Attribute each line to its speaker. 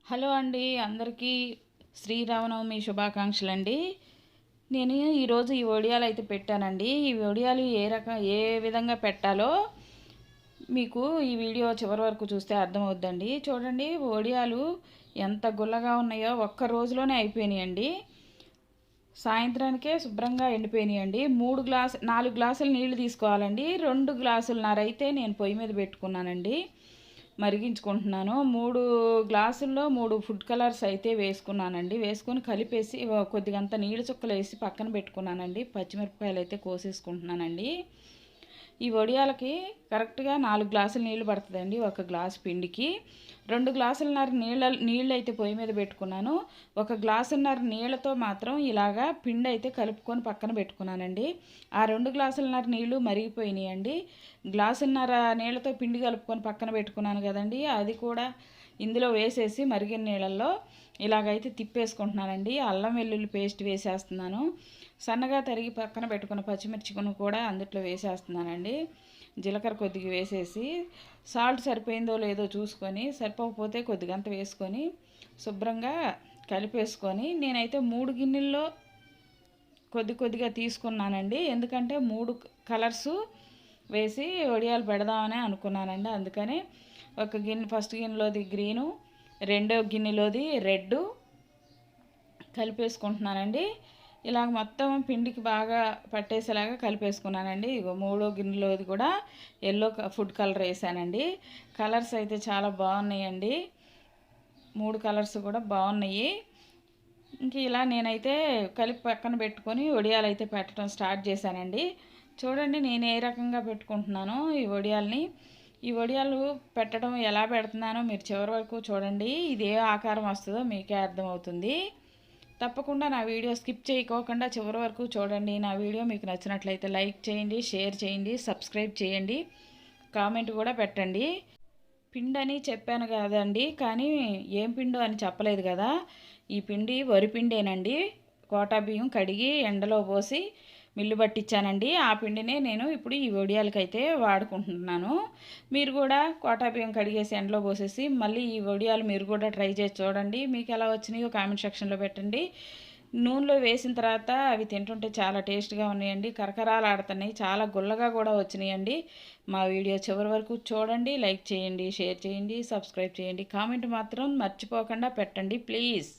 Speaker 1: Hello అండి, అందరికీ శ్రీరామనవమి శుభాకాంక్షలు అండి. నేను ఈరోజు ఈ వడియాలు అయితే పెట్టానండి. ఈ వడియాలు ఏ విధంగా పెట్టాలో మీకు ఈ వీడియో చివరి వరకు చూస్తే అర్థమవుద్దండి. చూడండి, వడియాలు ఎంత గుల్లగా ఉన్నాయో ఒక్క రోజులోనే అయిపోయినాయండి. సాయంత్రానికే శుభ్రంగా ఎండిపోయినాయండి. 4 గ్లాసులు నీళ్లు తీసుకోవాలండి. 2 గ్లాసులన్నర అయితే నేను పొయ్యి మీద పెట్టుకున్నానండి, మరిగించుకుంటున్నాను. 3 గ్లాసుల్లో 3 ఫుడ్ కలర్స్ అయితే వేసుకున్నానండి. వేసుకొని కలిపేసి కొద్దిగంత నీళ్ళు చుక్కలు వేసి పక్కన పెట్టుకున్నానండి. పచ్చిమిరపకాయలు అయితే కోసేసుకుంటున్నానండి. ఈ వడియాలకి కరెక్ట్గా 4 గ్లాసులు నీళ్ళు పడుతుందండి ఒక గ్లాసు పిండికి. 2 గ్లాసులన్నర నీళ్ళు అయితే పొయ్యి మీద పెట్టుకున్నాను. 1 గ్లాసున్నర నీళ్ళతో మాత్రం ఇలాగా పిండి అయితే కలుపుకొని పక్కన పెట్టుకున్నానండి. ఆ 2 గ్లాసులన్నర నీళ్ళు మరిగిపోయినాయండి. గ్లాసున్నర నీళ్ళతో పిండి కలుపుకొని పక్కన పెట్టుకున్నాను కదండి, అది కూడా ఇందులో వేసేసి మరిగిన నీళ్ళల్లో ఇలాగైతే తిప్పేసుకుంటున్నానండి. అల్లం వెల్లుల్లి పేస్ట్ వేసేస్తున్నాను. సన్నగా తరిగి పక్కన పెట్టుకున్న పచ్చిమిర్చిని కూడా అందుట్లో వేసేస్తున్నానండి. జీలకర్ర కొద్దిగా వేసేసి సాల్ట్ సరిపోయిందో లేదో చూసుకొని, సరిపోకపోతే కొద్దిగంత వేసుకొని శుభ్రంగా కలిపేసుకొని, నేనైతే 3 గిన్నెల్లో కొద్దిగా తీసుకున్నానండి. ఎందుకంటే 3 కలర్సు వేసి వడియాలు పెడదామని అనుకున్నానండి. అందుకని ఫస్ట్ గిన్నెలోది గ్రీను, రెండో గిన్నెలోది రెడ్ కలిపేసుకుంటున్నానండి. ఇలాగ మొత్తం పిండికి బాగా పట్టేసేలాగా కలిపేసుకున్నానండి. ఇగో 3వ గిన్నెలోది కూడా ఎల్లో ఫుడ్ కలర్ వేసానండి. కలర్స్ అయితే చాలా బాగున్నాయండి. 3 కలర్స్ కూడా బాగున్నాయి. ఇంక ఇలా నేనైతే కలిపి పక్కన పెట్టుకొని వడియాలు అయితే పెట్టడం స్టార్ట్ చేశానండి. చూడండి, నేను ఏ రకంగా పెట్టుకుంటున్నానో ఈ వడియాల్ని. ఈ వడియాలు పెట్టడం ఎలా పెడుతున్నానో మీరు చివరి వరకు చూడండి. ఇది ఏ ఆకారం వస్తుందో మీకే అర్థమవుతుంది. తప్పకుండా నా వీడియో స్కిప్ చేయకోకుండా చివరి వరకు చూడండి. నా వీడియో మీకు నచ్చినట్లయితే లైక్ చేయండి, షేర్ చేయండి, సబ్స్క్రైబ్ చేయండి, కామెంట్ కూడా పెట్టండి. పిండి అని చెప్పాను కదండి, కానీ ఏం పిండో అని చెప్పలేదు కదా. ఈ పిండి వరి పిండేనండి. కోటా బియ్యం కడిగి ఎండలో పోసి మిల్లు పట్టించానండి. ఆ పిండినే నేను ఇప్పుడు ఈ వడియాలకైతే వాడుకుంటున్నాను. మీరు కూడా కోటా బియ్యం కడిగేసి ఎండలో పోసేసి మళ్ళీ ఈ వడియాలు మీరు కూడా ట్రై చేసి చూడండి. మీకు ఎలా వచ్చినాయో కామెంట్ సెక్షన్లో పెట్టండి. నూనెలో వేసిన తర్వాత అవి తింటుంటే చాలా టేస్ట్గా ఉన్నాయండి. కరకరాలు ఆడుతున్నాయి, చాలా గుల్లగా కూడా వచ్చినాయండి. మా వీడియో చివరి వరకు చూడండి. లైక్ చేయండి, షేర్ చేయండి, సబ్స్క్రైబ్ చేయండి, కామెంట్ మాత్రం మర్చిపోకుండా పెట్టండి ప్లీజ్.